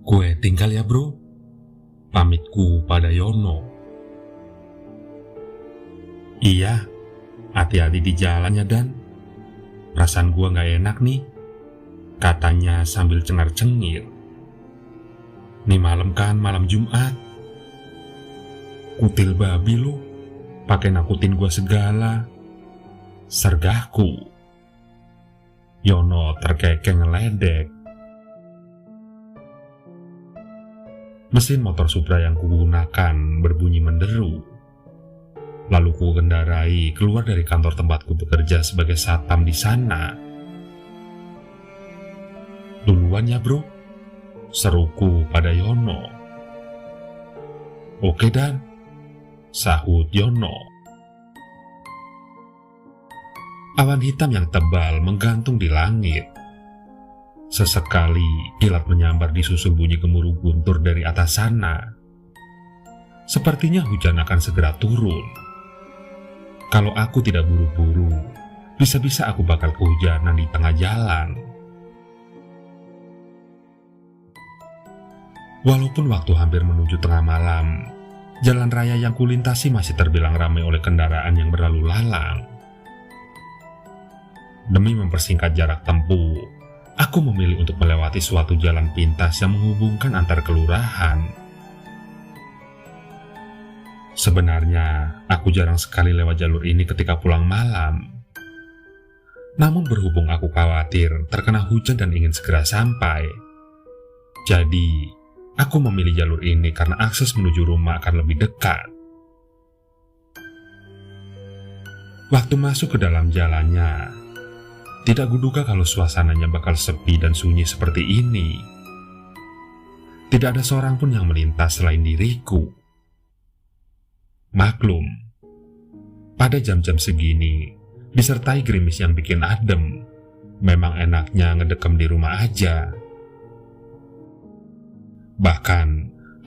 Gue tinggal ya bro, pamitku pada Yono. Iya, hati-hati di jalan ya Dan. Perasaan gue gak enak nih, katanya sambil cengar-cengir. Nih malam kan malam Jumat. Kutil babi lu, pakai nakutin gue segala. Sergahku. Yono terkekeh ngeledek. Mesin motor Supra yang kugunakan berbunyi menderu. Lalu ku kendarai keluar dari kantor tempatku bekerja sebagai satpam di sana. Duluan ya bro, seruku pada Yono. Oke Dan, sahut Yono. Awan hitam yang tebal menggantung di langit. Sesekali kilat menyambar di susul bunyi gemuruh guntur dari atas sana. Sepertinya hujan akan segera turun. Kalau aku tidak buru-buru, bisa-bisa aku bakal kehujanan di tengah jalan. Walaupun waktu hampir menuju tengah malam, jalan raya yang kulintasi masih terbilang ramai oleh kendaraan yang berlalu lalang. Demi mempersingkat jarak tempuh, aku memilih untuk melewati suatu jalan pintas yang menghubungkan antar kelurahan. Sebenarnya, aku jarang sekali lewat jalur ini ketika pulang malam. Namun berhubung aku khawatir terkena hujan dan ingin segera sampai, jadi aku memilih jalur ini karena akses menuju rumah akan lebih dekat. Waktu masuk ke dalam jalannya, tidak kuduga kalau suasananya bakal sepi dan sunyi seperti ini. Tidak ada seorang pun yang melintas selain diriku. Maklum, pada jam-jam segini, disertai gerimis yang bikin adem, memang enaknya ngedekam di rumah aja. Bahkan,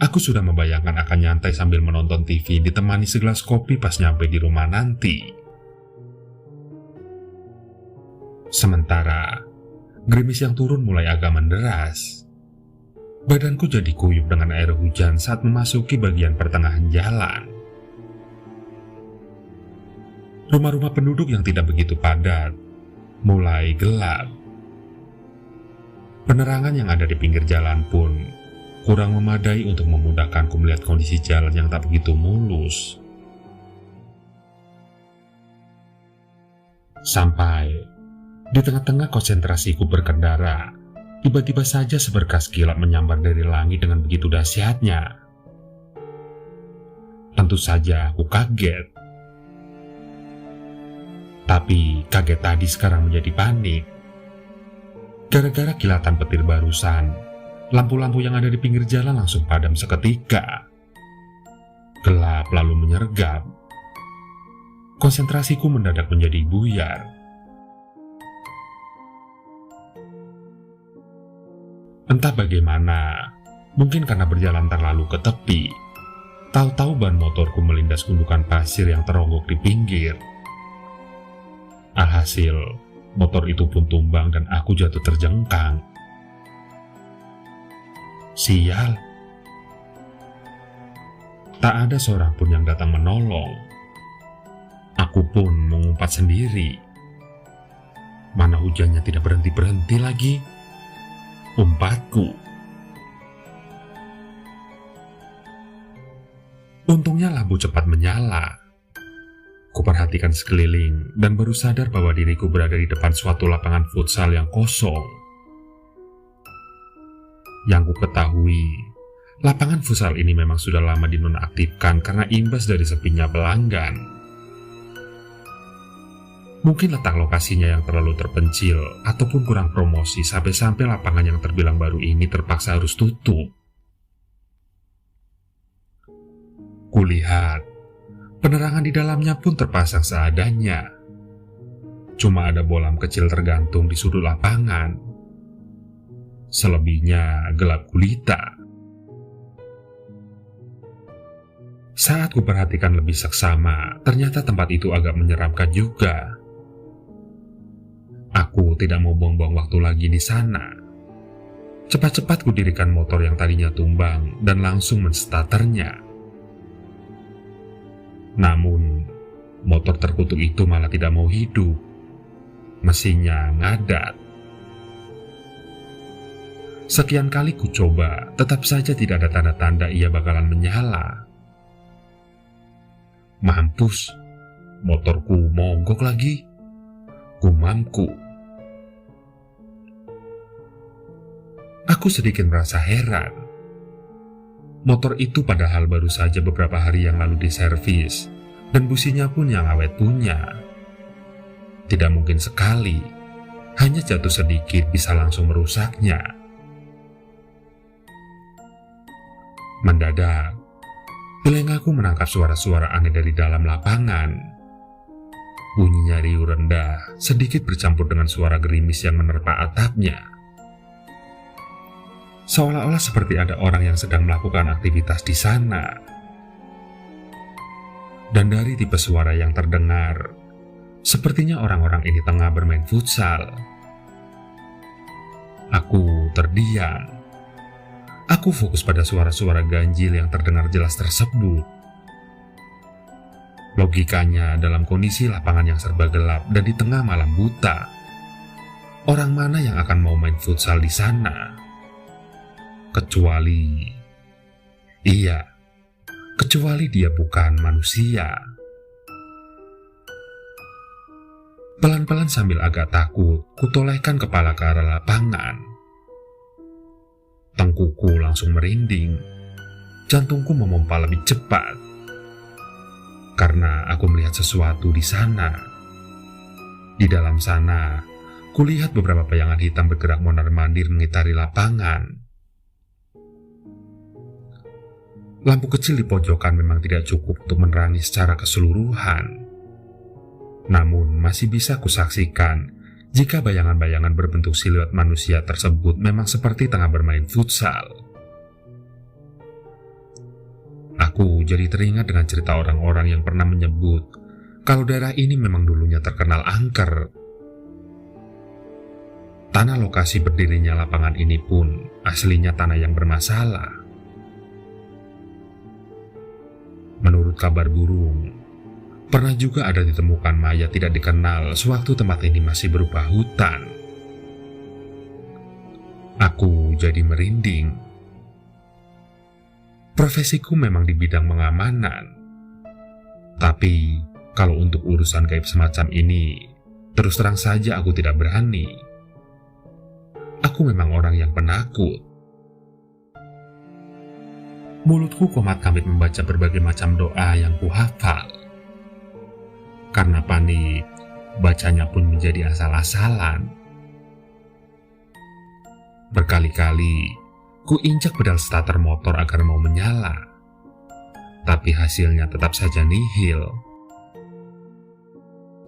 aku sudah membayangkan akan nyantai sambil menonton TV ditemani segelas kopi pas nyampe di rumah nanti. Sementara, gerimis yang turun mulai agak menderas. Badanku jadi kuyup dengan air hujan saat memasuki bagian pertengahan jalan. Rumah-rumah penduduk yang tidak begitu padat mulai gelap. Penerangan yang ada di pinggir jalan pun kurang memadai untuk memudahkanku melihat kondisi jalan yang tak begitu mulus. Sampai di tengah-tengah konsentrasiku berkendara, tiba-tiba saja seberkas kilat menyambar dari langit dengan begitu dahsyatnya. Tentu saja aku kaget. Tapi kaget tadi sekarang menjadi panik. Gara-gara kilatan petir barusan, lampu-lampu yang ada di pinggir jalan langsung padam seketika. Gelap lalu menyergap. Konsentrasiku mendadak menjadi buyar. Entah bagaimana, mungkin karena berjalan terlalu ke tepi, tahu-tahu ban motorku melindas gundukan pasir yang teronggok di pinggir. Alhasil, motor itu pun tumbang dan aku jatuh terjengkang. Sial. Tak ada seorang pun yang datang menolong. Aku pun mengumpat sendiri. Mana hujannya tidak berhenti-berhenti lagi. Umpatku. Untungnya lampu cepat menyala. Kuperhatikan sekeliling dan baru sadar bahwa diriku berada di depan suatu lapangan futsal yang kosong. Yang ku ketahui, lapangan futsal ini memang sudah lama dinonaktifkan karena imbas dari sepinya pelanggan. Mungkin letak lokasinya yang terlalu terpencil ataupun kurang promosi sampai-sampai lapangan yang terbilang baru ini terpaksa harus tutup. Kulihat penerangan di dalamnya pun terpasang seadanya. Cuma ada bolam kecil tergantung di sudut lapangan. Selebihnya gelap gulita. Saat kuperhatikan lebih seksama, ternyata tempat itu agak menyeramkan juga. Aku tidak mau buang-buang waktu lagi di sana. Cepat-cepat kudirikan motor yang tadinya tumbang dan langsung menstarternya. Namun, motor terkutuk itu malah tidak mau hidup. Mesinnya ngadat. Sekian kali ku coba, tetap saja tidak ada tanda-tanda ia bakalan menyala. Mampus, motorku mogok lagi. Gumamku. Aku sedikit merasa heran. Motor itu padahal baru saja beberapa hari yang lalu diservis, dan businya pun yang awet punya. Tidak mungkin sekali, hanya jatuh sedikit bisa langsung merusaknya. Mendadak, telingaku menangkap suara-suara aneh dari dalam lapangan. Bunyinya riuh rendah, sedikit bercampur dengan suara gerimis yang menerpa atapnya. Seolah-olah seperti ada orang yang sedang melakukan aktivitas di sana. Dan dari tipe suara yang terdengar, sepertinya orang-orang ini tengah bermain futsal. Aku terdiam. Aku fokus pada suara-suara ganjil yang terdengar jelas tersebut. Logikanya, dalam kondisi lapangan yang serba gelap dan di tengah malam buta, orang mana yang akan mau main futsal di sana? Kecuali dia bukan manusia. Pelan-pelan sambil agak takut, kutolehkan kepala ke arah lapangan. Tengkuku langsung merinding, jantungku memompa lebih cepat. Karena aku melihat sesuatu di sana. Di dalam sana, kulihat beberapa bayangan hitam bergerak mondar-mandir mengitari lapangan. Lampu kecil di pojokan memang tidak cukup untuk menerangi secara keseluruhan. Namun masih bisa kusaksikan jika bayangan-bayangan berbentuk siluet manusia tersebut memang seperti tengah bermain futsal. Aku jadi teringat dengan cerita orang-orang yang pernah menyebut kalau daerah ini memang dulunya terkenal angker. Tanah lokasi berdirinya lapangan ini pun aslinya tanah yang bermasalah. Menurut kabar burung, pernah juga ada ditemukan mayat tidak dikenal sewaktu tempat ini masih berupa hutan. Aku jadi merinding. Profesiku memang di bidang pengamanan. Tapi, kalau untuk urusan gaib semacam ini, terus terang saja aku tidak berani. Aku memang orang yang penakut. Mulutku komat-kamit membaca berbagai macam doa yang kuhafal. Karena panik, bacanya pun menjadi asal-asalan. Berkali-kali, ku injak pedal starter motor agar mau menyala. Tapi hasilnya tetap saja nihil.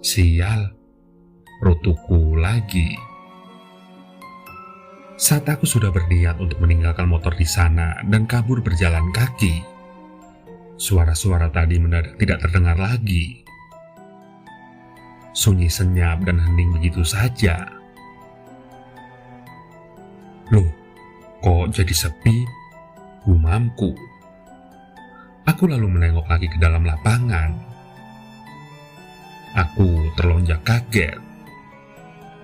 Sial, rotuku lagi. Saat aku sudah berniat untuk meninggalkan motor di sana dan kabur berjalan kaki, suara-suara tadi mendadak tidak terdengar lagi. Sunyi senyap dan hening begitu saja. Loh, kok jadi sepi? Gumamku. Aku lalu menengok lagi ke dalam lapangan. Aku terlonjak kaget.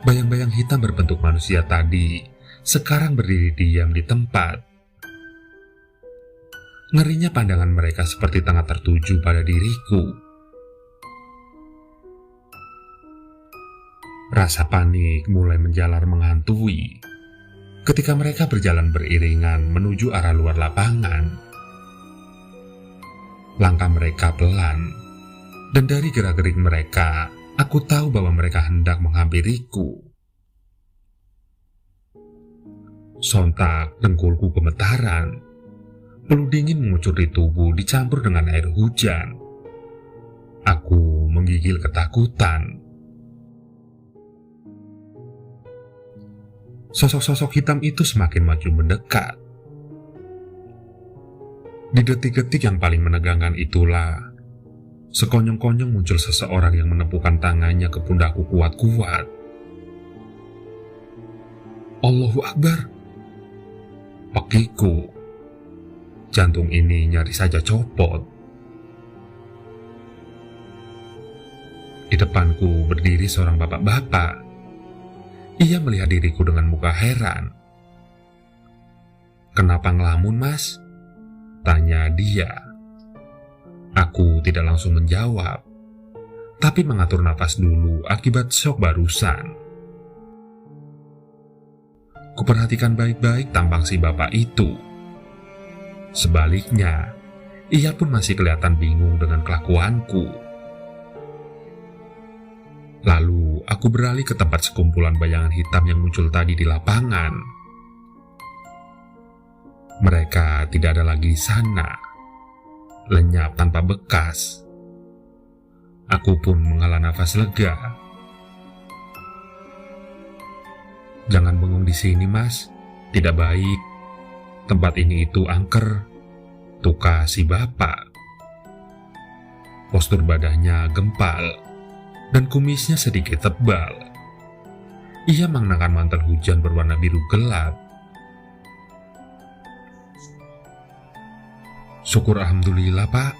Bayang-bayang hitam berbentuk manusia tadi sekarang berdiri diam di tempat. Ngerinya pandangan mereka seperti tengah tertuju pada diriku. Rasa panik mulai menjalar menghantui ketika mereka berjalan beriringan menuju arah luar lapangan. Langkah mereka pelan, dan dari gerak-gerik mereka, aku tahu bahwa mereka hendak menghampiriku. Sontak dengkulku gemetaran. Peluh dingin mengucur di tubuh dicampur dengan air hujan. Aku menggigil ketakutan. Sosok-sosok hitam itu semakin maju mendekat. Di detik-detik yang paling menegangkan itulah, sekonyong-konyong muncul seseorang yang menepukkan tangannya ke pundakku kuat-kuat. Allahu Akbar! pekiku. Jantung ini nyaris saja copot. Di depanku berdiri seorang bapak-bapak. Ia melihat diriku dengan muka heran. "Kenapa ngelamun, Mas?" tanya dia. Aku tidak langsung menjawab, tapi mengatur napas dulu akibat syok barusan. Kuperhatikan baik-baik tampang si bapak itu. Sebaliknya, ia pun masih kelihatan bingung dengan kelakuanku. Lalu aku beralih ke tempat sekumpulan bayangan hitam yang muncul tadi di lapangan. Mereka tidak ada lagi di sana, lenyap tanpa bekas. Aku pun menghela nafas lega. "Jangan bengong di sini, Mas. Tidak baik. Tempat ini itu angker," tuka si bapak. Postur badannya gempal dan kumisnya sedikit tebal. Ia mengenakan mantel hujan berwarna biru gelap. "Syukur alhamdulillah, Pak.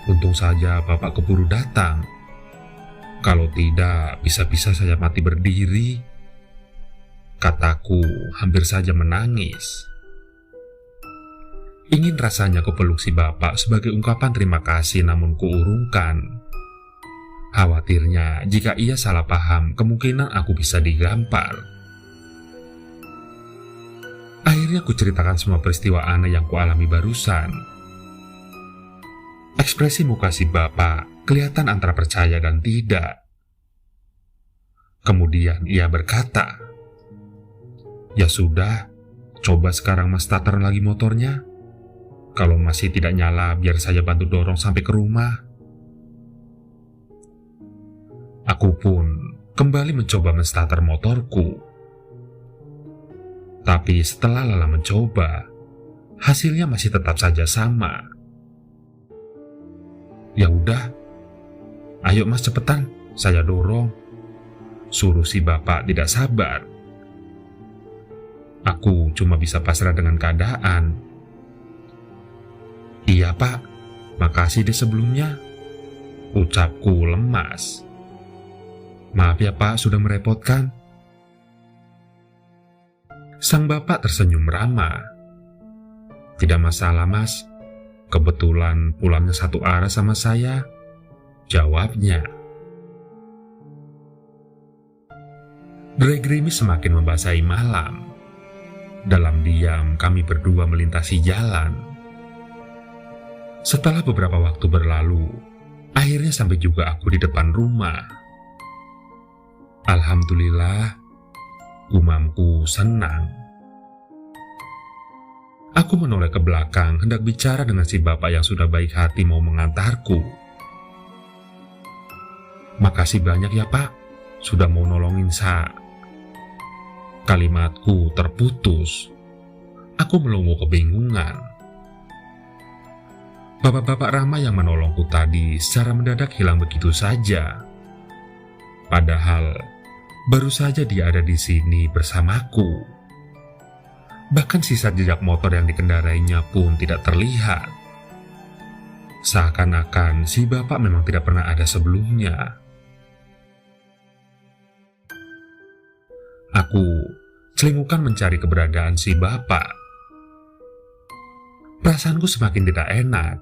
Untung saja Bapak keburu datang. Kalau tidak, bisa-bisa saya mati berdiri," kataku hampir saja menangis. Ingin rasanya kupeluk si bapak sebagai ungkapan terima kasih, namun kuurungkan. Khawatirnya jika ia salah paham, kemungkinan aku bisa digampar. Akhirnya kuceritakan semua peristiwa aneh yang kualami barusan. Ekspresi muka si bapak kelihatan antara percaya dan tidak. Kemudian ia berkata, "Ya sudah, coba sekarang Mas starter lagi motornya. Kalau masih tidak nyala, biar saya bantu dorong sampai ke rumah." Aku pun kembali mencoba menstarter motorku. Tapi setelah lelah mencoba, hasilnya masih tetap saja sama. "Ya udah, ayo Mas cepetan, saya dorong," suruh si bapak tidak sabar. Aku cuma bisa pasrah dengan keadaan. "Iya Pak, makasih deh sebelumnya," ucapku lemas. "Maaf ya Pak sudah merepotkan." Sang bapak tersenyum ramah. "Tidak masalah Mas, kebetulan pulangnya satu arah sama saya," jawabnya. Derai gerimis semakin membasahi malam. Dalam diam kami berdua melintasi jalan. Setelah beberapa waktu berlalu, akhirnya sampai juga aku di depan rumah. Alhamdulillah, gumamku senang. Aku menoleh ke belakang hendak bicara dengan si bapak yang sudah baik hati mau mengantarku. "Makasih banyak ya Pak, sudah mau nolongin Sa." Kalimatku terputus. Aku melongo kebingungan. Bapak-bapak ramah yang menolongku tadi secara mendadak hilang begitu saja. Padahal baru saja dia ada di sini bersamaku. Bahkan sisa jejak motor yang dikendarainya pun tidak terlihat. Seakan-akan si bapak memang tidak pernah ada sebelumnya. Aku celingukan mencari keberadaan si bapak. Perasaanku semakin tidak enak.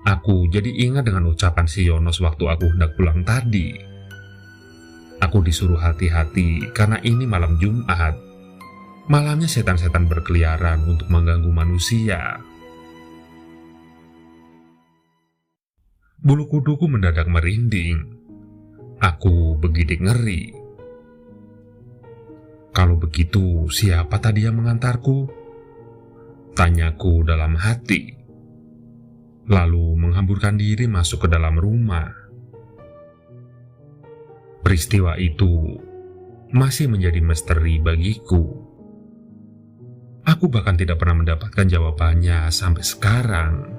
Aku jadi ingat dengan ucapan si Yonos waktu aku hendak pulang tadi. Aku disuruh hati-hati karena ini malam Jumat. Malamnya setan-setan berkeliaran untuk mengganggu manusia. Bulu kuduku mendadak merinding. Aku begidik ngeri. "Kalau begitu, siapa tadi yang mengantarku?" tanyaku dalam hati. Lalu menghamburkan diri masuk ke dalam rumah. Peristiwa itu masih menjadi misteri bagiku. Aku bahkan tidak pernah mendapatkan jawabannya sampai sekarang.